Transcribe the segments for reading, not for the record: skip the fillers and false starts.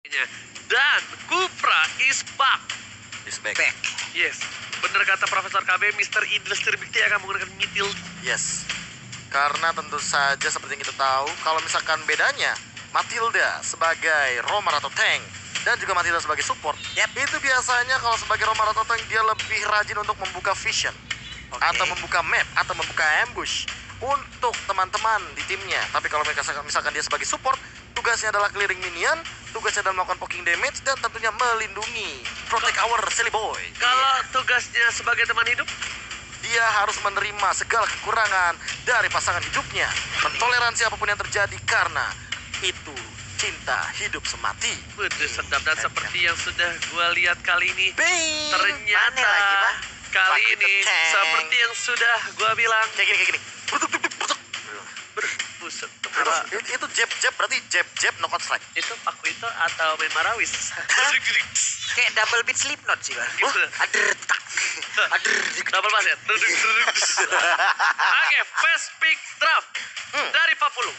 Dan Kupra is back. Is back. Yes, benar kata Profesor KB, Mr. Industri Bikti akan menggunakan Mythil. Yes. Karena tentu saja seperti yang kita tahu, kalau misalkan bedanya Matilda sebagai roamer atau tank dan juga Matilda sebagai support, itu biasanya kalau sebagai roamer atau tank dia lebih rajin untuk membuka vision, atau membuka map, atau membuka ambush untuk teman-teman di timnya. Tapi kalau misalkan dia sebagai support, tugasnya adalah clearing minion, tugasnya adalah melakukan poking damage, dan tentunya melindungi, protect our silly boy. Kalau tugasnya sebagai teman hidup, dia harus menerima segala kekurangan dari pasangan hidupnya, mentoleransi apapun yang terjadi karena itu cinta hidup semati. betul sedap. Dan seperti yang sudah gua lihat kali ini, Bing! ternyata Aneh lagi, Pak. kali Pakai ini tank. seperti yang sudah gua bilang, Kayak gini. Butuk. buset. Itu jab berarti jab knockout strike. Itu Paku itu atau main Marawis? Kayak double beat Slipknot sih, Bang. Gitu. Ader tak. Double pass ya? Oke, first pick draft dari Papulu,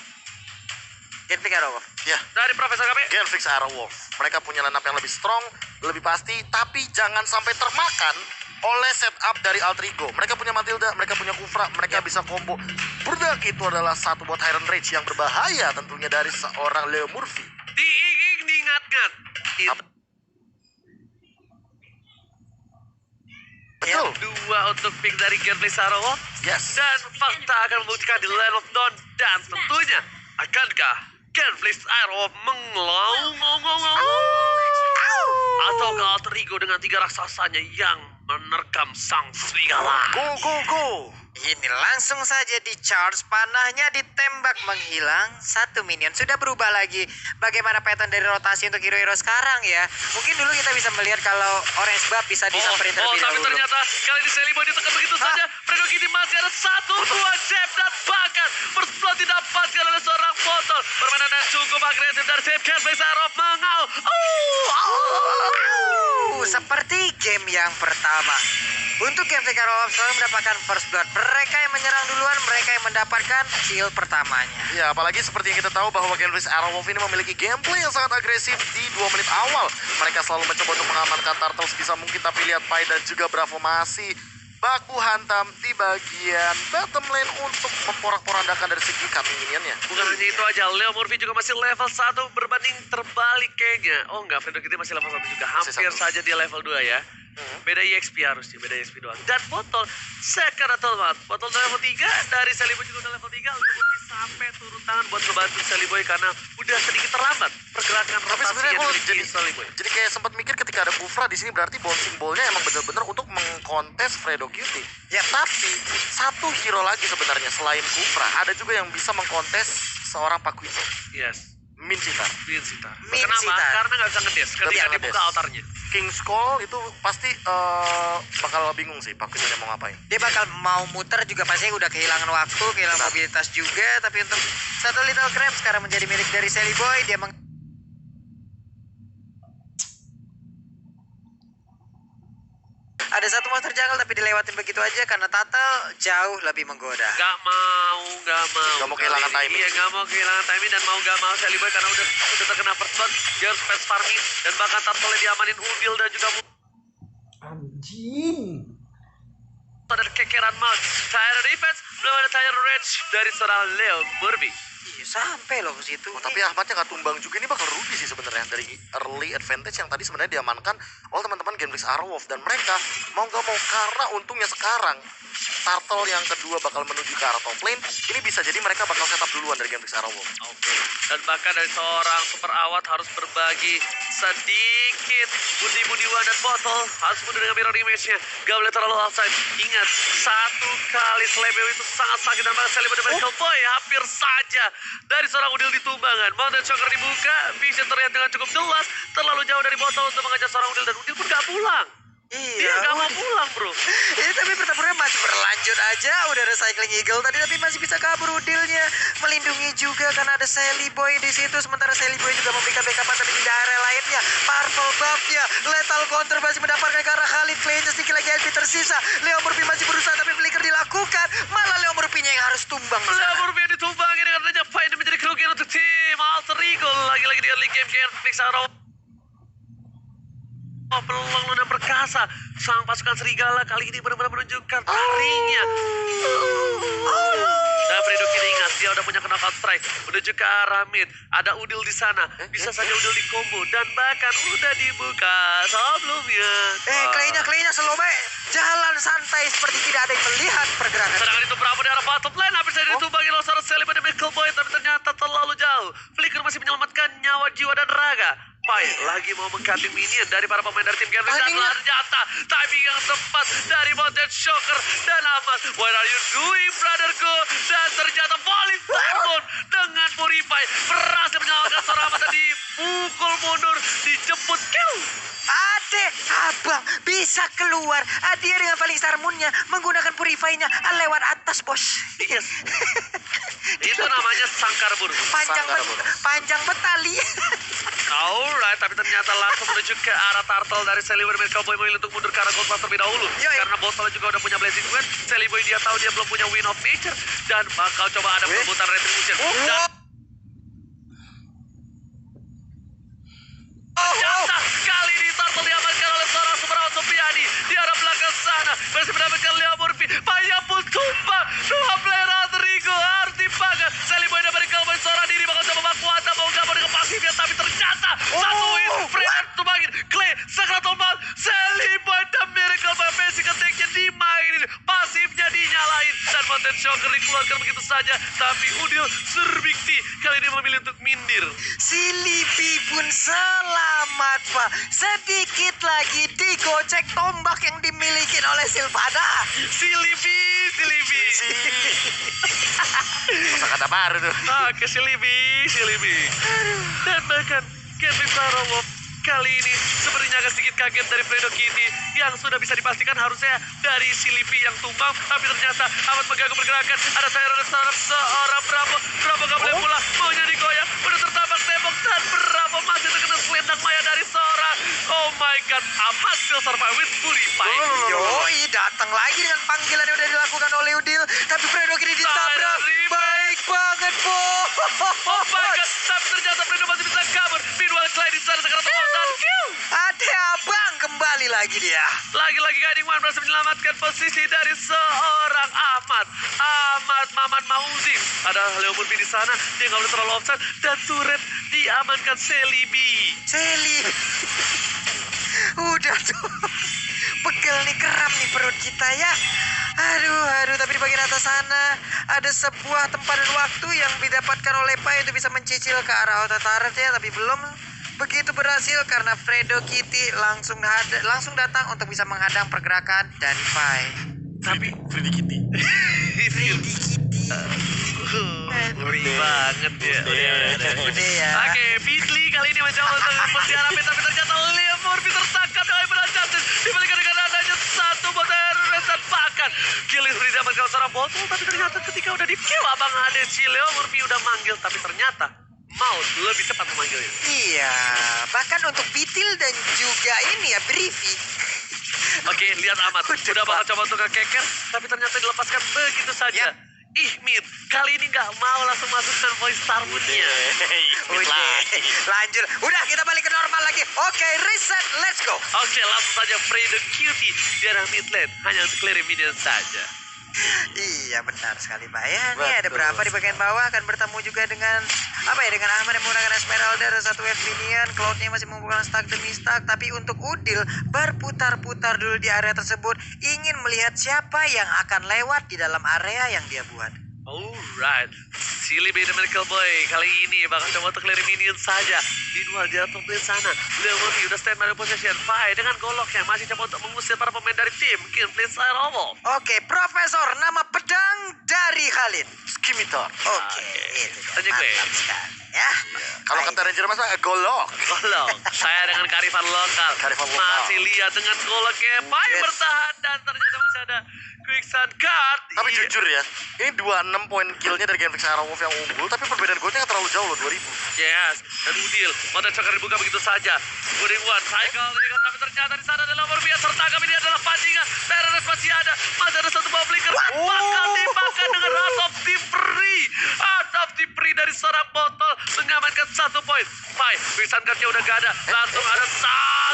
Get pick Arrow. Ya, dari Profesor KB. Genflix Arrowwolf. Mereka punya lineup yang lebih strong, lebih pasti, tapi jangan sampai termakan oleh setup dari Altrigo. Mereka punya Matilda, mereka punya Kufra, mereka bisa combo. Berdak itu adalah satu buat Iron Rage yang berbahaya tentunya dari seorang Leo Murphy. Diingat-ingat. Betul. Dua untuk pick dari Genflix Arrow. Yes. Dan fakta akan membuktikan di Land of Dawn. Dan tentunya, akankah Genflix Arrow mengelaung? Ataukah Alter Ego dengan 3 raksasanya yang menerkam sang serigala? Go. Ini langsung saja di charge, panahnya ditembak menghilang, satu minion sudah berubah lagi. Bagaimana pattern dari rotasi untuk hero-hero sekarang ya? Mungkin dulu kita bisa melihat kalau Orange Buff bisa disamperin terlebih tapi dahulu. ternyata kali ini Sally Boy ditekan begitu saja. Fredo Kitty masih ada 1-2 jab dan bahkan Burst didapatkan oleh seorang botol. Permainan yang cukup agresif dari tim Genflix Arrow mengaul. Seperti game yang pertama. Untuk game Arrow selalu mendapatkan first blood. Mereka yang menyerang duluan, mereka yang mendapatkan kill pertamanya. Ya, apalagi seperti yang kita tahu bahwa Genflix Arrowwolf ini memiliki gameplay yang sangat agresif di 2 menit awal. Mereka selalu mencoba untuk mengamankan turtle sebisa mungkin, tapi lihat Pai dan juga Bravo masih baku hantam di bagian bottom lane untuk memporak-porandakan dari segi cutting minionnya. Bukan hanya itu aja, Leo Murphy juga masih level 1 berbanding terbalik kayaknya. Oh enggak, Fredo Kitty masih level 1 juga. Hampir saja dia level 2 ya. Beda EXP harusnya, beda EXP doang. Dan botol second atau banget. Botol level 3 dari Sally Boy juga udah level 3. Leo Murphy sampai turun tangan buat ngebantu Sally Boy karena udah sedikit terlambat pergerakan Tapi rotasi sebenarnya yang gue dimiliki Sally Boy. jadi kayak sempat mikir ketika ada Kufra di sini berarti bouncing ball-nya emang bener-bener untuk mengkontes Fredo Cutie. Ya, tapi satu hero lagi sebenarnya selain Kufra ada juga yang bisa mengkontes seorang Pakuito. Yes, Min Sitar. Minsitar. Min Kenapa? Sitar. Karena nggak bisa ngedes ketika bisa dibuka ngedes. altarnya. King's Call itu pasti bakal bingung sih Pakuitonya mau ngapain. Dia bakal mau muter juga pasti udah kehilangan waktu, kehilangan mobilitas juga. Tapi untuk satu Little Crab sekarang menjadi milik dari Sally Boy. Dia ada satu monster jungle tapi dilewatin begitu aja karena Tatel jauh lebih menggoda. Gak mau Gak mau kehilangan kali ini. timing. Iya, gak mau kehilangan timing dan mau gak mau Sally Boy karena udah terkena first blood. Dia harus fast farming dan bahkan turtle diamanin Udil dan juga Anjing. ada kekeran Mal. Tire defense, belum ada tire range dari seorang Leo Murphy. Iya, sampai loh ke situ. Tapi Ahmadnya nggak tumbang juga, ini bakal rugi sih sebenarnya dari early advantage yang tadi sebenarnya diamankan oleh teman-teman Genflix Arrowwolf. Dan mereka mau nggak mau karena untungnya sekarang turtle yang kedua bakal menuju ke arah top lane, ini bisa jadi mereka bakal setup duluan dari Genflix Arrowwolf. Oke. Dan bahkan dari seorang super awat harus berbagi sedikit bundi-bundiwan dan botol. Harus mundur dengan mirror image-nya. Gak boleh terlalu outside. Ingat, satu kali Slebeo itu sangat sakit dan bahkan Sally Boy dan Michael Boy hampir saja dari seorang Udil ditumbangkan. Mountain Choker dibuka, Vision terlihat dengan cukup jelas. Terlalu jauh dari botol untuk mengejar seorang Udil dan Udil pun gak pulang. Iya, Dia gak mau pulang, bro. Ini tapi pertempurannya masih berlanjut aja. Udah ada Cycling Eagle tadi tapi masih bisa kabur Udilnya. Melindungi juga karena ada Sally Boy di situ. Sementara Sally Boy juga memberikan backupan tapi di daerah lainnya. Purple buff-nya. Lethal counter masih mendapatkan ke arah Khalid. Claynya sedikit lagi HP tersisa. Leo Murphy masih berusaha tapi flicker dilakukan. Malah Leo Murphy-nya yang harus tumbang di Leo sana. Murphy yang ditumbangin dengan adanya fight ini menjadi kerugian untuk tim Alter Ego. Lagi-lagi di early game Genflix Arrow. peluang Luna perkasa. Sang pasukan serigala kali ini benar-benar menunjukkan taringnya. Dan Fredo kini ingat, dia udah punya knockout strike menuju ke arah mid. Ada Udil di sana, bisa saja Udil di combo dan bahkan udah dibuka sebelumnya. Clay-nya slow baik. Jalan santai seperti tidak ada yang melihat pergerakan. Sedangkan itu Bravo di arah bottom lane, hampir saja ditumbangi oleh seorang Sally pada Michael Boy, tapi ternyata terlalu jauh. Flicker masih menyelamatkan nyawa, jiwa, dan raga. Pai lagi mau mengcutting minion dari para pemain dari tim Gambling dan ternyata timing yang tepat dari Mountain Shocker dan Ahmad. What are you doing, brotherku? Dan ternyata volley Fireball dengan Purify berhasil menyelamatkan seorang Ahmad dan dipukul mundur, dijemput kill. Ade, abang bisa keluar. Dia dengan paling sarmunnya menggunakan purify-nya lewat atas, bos. Yes. Itu namanya sangkar burung. Panjang betali. Alright, tapi ternyata langsung menuju ke arah turtle dari Sally Boy. Cowboy memilih untuk mundur ke arah Goldbuster terlebih dahulu. Karena botol juga udah punya Blazing Wind. Sally Boy dia tahu dia belum punya Wind of Nature dan bakal coba ada perebutan Retribution. Dan ternyata kali ini turtle diamankan oleh seorang Superawan Sopiani di arah belakang sana. Masih mendapatkan Leo Murphy. Paya pun tumbang. Dua player Rodrigo harus dipakai. Sally Boy dan Cowboy seorang diri bakal coba Bakuata mau gabung dengan pasifnya, tapi ternyata satu win. Fredo tumbangin. Clay, Sacratal Bound, Sally Boy dan Miracle Boy basic attack-nya dimainin. Pasifnya dinyalain dan Mountain Shocker dikeluarkan begitu saja. Tapi Udil Serbikti kali ini memilih untuk mindir. Si Libby pun selamat, Pak. Sedikit lagi digocek tombak yang dimiliki oleh Silvana. Si Libby. Masa kata baru tuh. Oke, si Libby. Dan bahkan Kevin Sarawov kali ini sepertinya agak sedikit kaget dari Fredo Kitty yang sudah bisa dipastikan harusnya dari si Libby yang tumbang, tapi ternyata amat mengganggu pergerakan. Ada seorang Bravo gak boleh pula, maunya digoyang, udah tertabak tembok dan Bravo masih terkena selendang maya dari seorang. Oh my god, Ahmad still survive with Purify. Yoi, datang lagi dengan panggilan yang udah dilakukan oleh Udil, tapi Fredo Kitty ditabrak. Baik banget, Po. Oh my god, tapi ternyata Fredo masih bisa kabur. Meanwhile, Clyde di sana sekarang dan kill. Ade abang kembali lagi dia. Lagi-lagi Guiding One berhasil menyelamatkan posisi dari seorang Ahmad Maman Mauzim. Ada Leo Murphy di sana, dia nggak boleh terlalu offside dan turret diamankan Sally. Udah tuh. Pegel nih, kram nih perut kita ya. Aduh, tapi di bagian atas sana ada sebuah tempat dan waktu yang didapatkan oleh Pai untuk bisa mencicil ke arah auto turret ya, tapi belum begitu berhasil karena Fredo Kitty langsung datang untuk bisa menghadang pergerakan dari Pai. Tapi Freddy Kitty. Ngeri banget ya. Udah ya. Oke, Beasley kali ini mencoba untuk mensiarapi, tapi ternyata Leo Murphy tertangkap dengan beracun. Dibalikan dengan adanya satu botol dan bahkan kill itu didapatkan seorang botol, tapi ternyata ketika udah di kill Abang Ade, si Leo Murphy udah manggil, tapi ternyata Maut lebih cepat memanggilnya. Iya, bahkan untuk Bitil dan juga ini ya Briefy. Oke, lihat Ahmad udah bakal coba untuk ngekeker, tapi ternyata dilepaskan begitu saja. Mid, kali ini nggak mau langsung masukkan voice starwoodnya. Udah, lanjut. Udah, kita balik ke normal lagi. Oke, reset, let's go. Oke, langsung saja Fredo Cutie di arah mid lane, hanya untuk clear minion saja. Iya, benar sekali, Pak. Ya, nih ada berapa di bagian bawah akan bertemu juga dengan dengan Ahmad yang menggunakan Esmeralda, ada satu wave minion. Cloud-nya masih membuka stack demi stack, tapi untuk Udil berputar-putar dulu di area tersebut, ingin melihat siapa yang akan lewat di dalam area yang dia buat. Alright, Silly Bay dan Miracle Boy kali ini bakal coba untuk clear minion saja. Meanwhile di top lane sana, Leo Murphy udah stand by the position. Pai dengan goloknya masih coba untuk mengusir para pemain dari tim Kingplay Robo. Oke, Profesor, nama pedang dari Khalid. Skimitar. Oke, itu Tanya gue. mantap sekali ya. Kalau kata Ranger Mas golok. Golok, saya dengan karifan lokal. Masih lihat dengan goloknya, Pai bertahan dan ternyata masih ada Quicksand Guard. Tapi jujur ya, ini 26 poin killnya dari Genfix Aerowolf yang unggul, tapi perbedaan golnya nggak terlalu jauh loh, 2000. Yes, dan Udil, Mountain Shocker dibuka begitu saja. Gooding One, cycle, tapi ternyata di sana adalah Murphy yang tertangkap. Ini adalah pancingan, Terrorist masih ada satu bawah flicker, dan bakal dimakan dengan Heart of the Free dari seorang botol, mengamankan 1 poin. Pai, Quicksand Guard-nya udah gak ada, langsung ada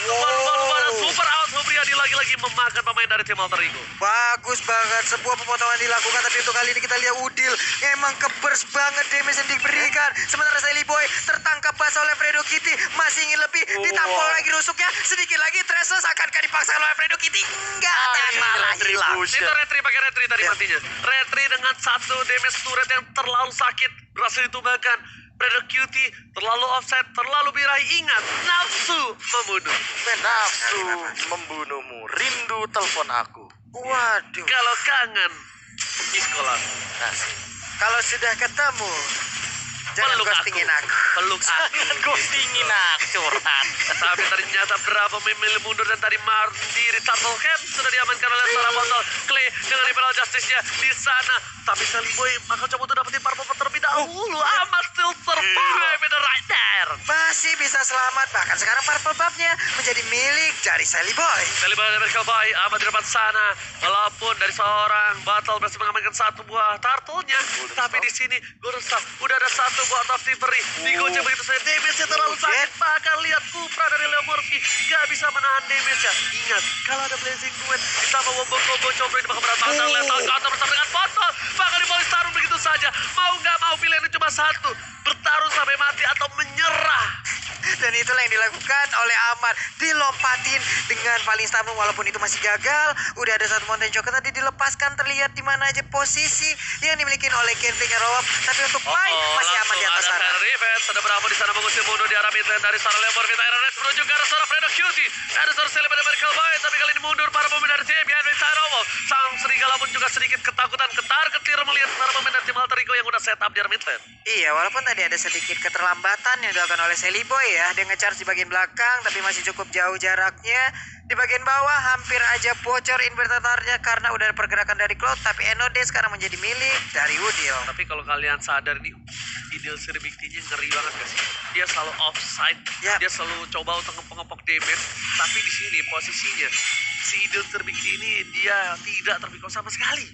lumba-lumba dan super out Supriyadi lagi-lagi memakan pemain dari tim Alter Ego. Bagus banget, sebuah pemotongan dilakukan, tapi untuk kali ini kita lihat Udil emang kebers banget damage yang diberikan. Sementara Sally Boy tertangkap basah oleh Fredo Kitty, masih ingin lebih, ditampol lagi rusuknya, sedikit lagi Tresles akankah dipaksakan oleh Fredo Kitty? Enggak, dan malah hilang. Itu retri pakai retri tadi matinya. Retri dengan satu damage turret yang terlalu sakit berhasil ditumbangkan. Fredo Kitty terlalu offset, terlalu birahi. Ingat, nafsu membunuh. Nafsu membunuhmu, rindu telepon aku. Waduh, Kalau kangen, di sekolah. Asik. kalau sudah ketemu, jangan Peluk ghostingin aku. Peluk aku. Ghostingin aku, curhat. Tapi ternyata Bravo memilih mundur dan tadi mandiri Turtle Cat sudah diamankan oleh seorang botol. Clay dengan Imperial Justice-nya di sana. Tapi Sally Boy maka coba untuk dapetin purple terlebih dahulu. Amat still survive in the right there. Masih bisa selamat, bahkan sekarang purple buff-nya menjadi milik dari Sally Boy. Sally Boy dan Merkel Boy amat di depan sana. Walaupun dari seorang botol berhasil mengamankan satu buah turtle-nya. Tapi di sini Gurusaf udah ada satu buah Art of Thievery. Digocek begitu saja. Damage-nya terlalu sakit. Bahkan lihat Kupra dari Leo Murphy gak bisa menahan damage-nya. Ingat, kalau ada Blazing Duet ditambah Wombo Combo Combro ini bakal berat pasang level counter bersama dengan botol. Bahkan dipolis tarung begitu saja. Mau gak mau pilihannya cuma satu. Bertarung sampai mati atau menyerah. Dan itulah yang dilakukan oleh Ahmad, dilompatin dengan paling stamina walaupun itu masih gagal. Udah ada satu mountain choker tadi dilepaskan, terlihat di mana aja posisi yang dimiliki oleh Kenfling Rob. Tapi untuk Pai masih aman di atas sana. Ada Revenge, ada Bravo di sana mengusir mundur di arah midlane dari Sarah Leopard. Vita Red menuju ke arah seorang Fredo Cutie. Ada seorang Sally pada Merkel Boy, tapi kali ini mundur para pemain dari tim behind Vita Robo. Sang serigala pun juga sedikit ketakutan, ketar-ketir melihat para pemain dari tim Alter Ego yang udah set up di arah midlane. Iya, walaupun tadi ada sedikit keterlambatan yang dilakukan oleh Sally Boy ya. Dia nge-charge di bagian belakang tapi masih cukup jauh jaraknya. Di bagian bawah hampir aja bocor inverternya karena udah ada pergerakan dari Cloud. Tapi Enode sekarang menjadi milik dari Udil. Tapi kalau kalian sadar nih, Idil Sirbiktinya ngeri banget gak sih? Dia selalu offside, Yap. dia selalu coba untuk ngepok-ngepok damage. Tapi di sini posisinya, si Idil Sirbikti ini dia tidak terpikau sama sekali.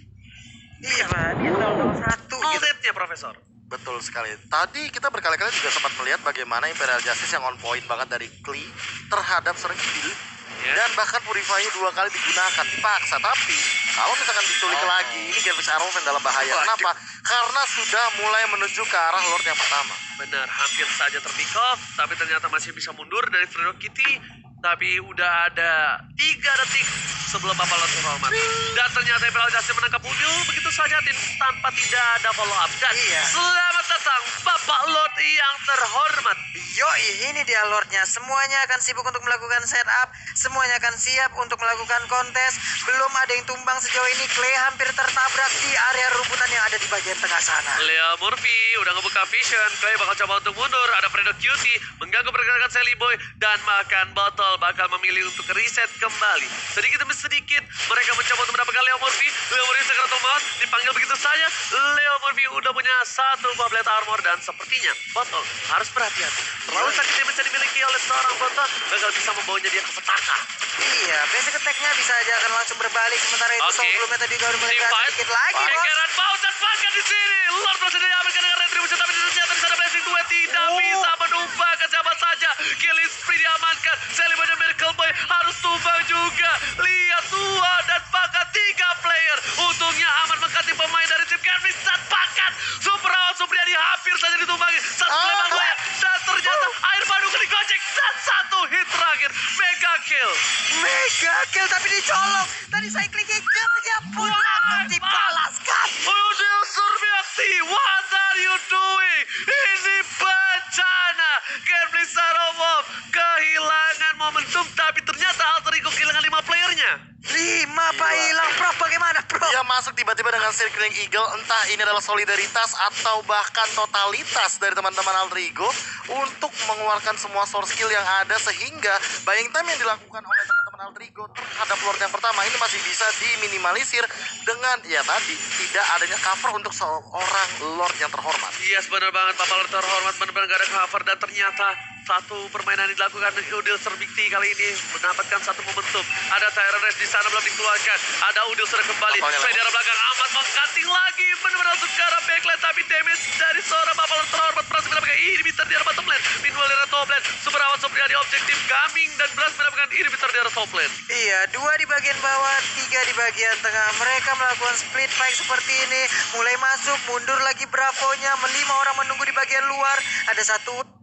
Iya, Pak. Dia 001 gitu. Ultimate-nya, Profesor. Betul sekali. Tadi kita berkali-kali juga sempat melihat bagaimana Imperial Justice yang on point banget dari Klee terhadap seorang Idil. Ya. Dan bahkan Purify 2 kali digunakan, dipaksa. Tapi kalau misalkan diculik lagi, ini Gervis Arrow dalam bahaya. Waduh. Kenapa? Karena sudah mulai menuju ke arah Lord yang pertama. Benar, hampir saja terpick off, tapi ternyata masih bisa mundur dari Fredo Kitty. Tapi udah ada 3 detik sebelum Bapak Lord terhormat. Dan ternyata Imperial Justice menangkap Udil begitu saja tanpa tidak ada follow up. Dan Iya. selamat datang Bapak Lord yang terhormat. Yoi, ini dia Lordnya. Semuanya akan sibuk untuk melakukan setup. Semuanya akan siap untuk melakukan kontes. Belum ada yang tumbang sejauh ini. Clay hampir tertabrak di area rumputan yang ada di bagian tengah sana. Leo Murphy udah ngebuka vision. Clay bakal coba untuk mundur. Ada Fredo Cutie mengganggu pergerakan Sally Boy. Dan makan botol bakal memilih untuk reset kembali. Sedikit demi sedikit mereka mencoba untuk mendapatkan Leo Murphy. Leo Murphy segera tomat. Dipanggil begitu saja. Leo Murphy udah punya satu buah blade armor. Dan sepertinya botol harus berhati-hati. Terlalu sakit yang bisa dimiliki oleh seorang botol bakal bisa membawanya dia ke petaka. Iya, basic attack-nya bisa aja akan langsung berbalik. Sementara itu Oke. sebelumnya tadi baru Team melihat fight. sedikit lagi, bos. Pengeran Baut dan Pakan di sini. Lord berhasil diamankan dengan retribution, tapi ternyata di sana Blazing Duet tidak bisa menumbangkan siapa saja. Killing Spree diamankan. Sally Boy dan Miracle Boy harus tumbang juga. Lihat Tua dan Pakan 3 player. Untungnya aman mengganti pemain dari tim Kervis dan Pakan. Super Awal Supriyadi hampir saja ditumbangi. Satu lempar goyang dan ternyata air madu digocek dan satu hit terakhir. Mega kill. Mega kill tapi dicolong. Tadi saya klik kill-nya pun langsung dibalaskan. Udil Surbakti, what are you doing? Ini bencana. Kenfling Sarowov kehilangan momentum, tapi ternyata Alter Ego kehilangan 5 playernya. 5 Pak hilang, Prof. Bagaimana, Prof? Dia masuk tiba-tiba dengan Circling Eagle. Entah ini adalah solidaritas atau bahkan totalitas dari teman-teman Alter Ego untuk mengeluarkan semua source skill yang ada, sehingga buying time yang dilakukan oleh teman-teman Alter Ego terhadap Lord yang pertama ini masih bisa diminimalisir dengan ya tadi tidak adanya cover untuk seorang Lord yang terhormat. Yes, benar banget. Bapak Lord terhormat benar-benar gak ada cover. Dan ternyata Satu permainan yang dilakukan Udil Serbikti kali ini mendapatkan satu momentum. Ada Tyrant di sana belum dikeluarkan. Ada Udil sudah kembali. Apalnya Saya di arah belakang amat mengkating lagi. Benar-benar masuk ke arah backline tapi damage dari seorang Buffalo terhormat berhasil mendapatkan inhibitor di arah bottom lane. Meanwhile di arah top lane, Super Awan Supriya di objektif Gaming dan berhasil mendapatkan inhibitor di arah top lane. Iya, 2 di bagian bawah, 3 di bagian tengah. Mereka melakukan split fight seperti ini. Mulai masuk, mundur lagi Bravonya. 5 orang menunggu di bagian luar. Ada satu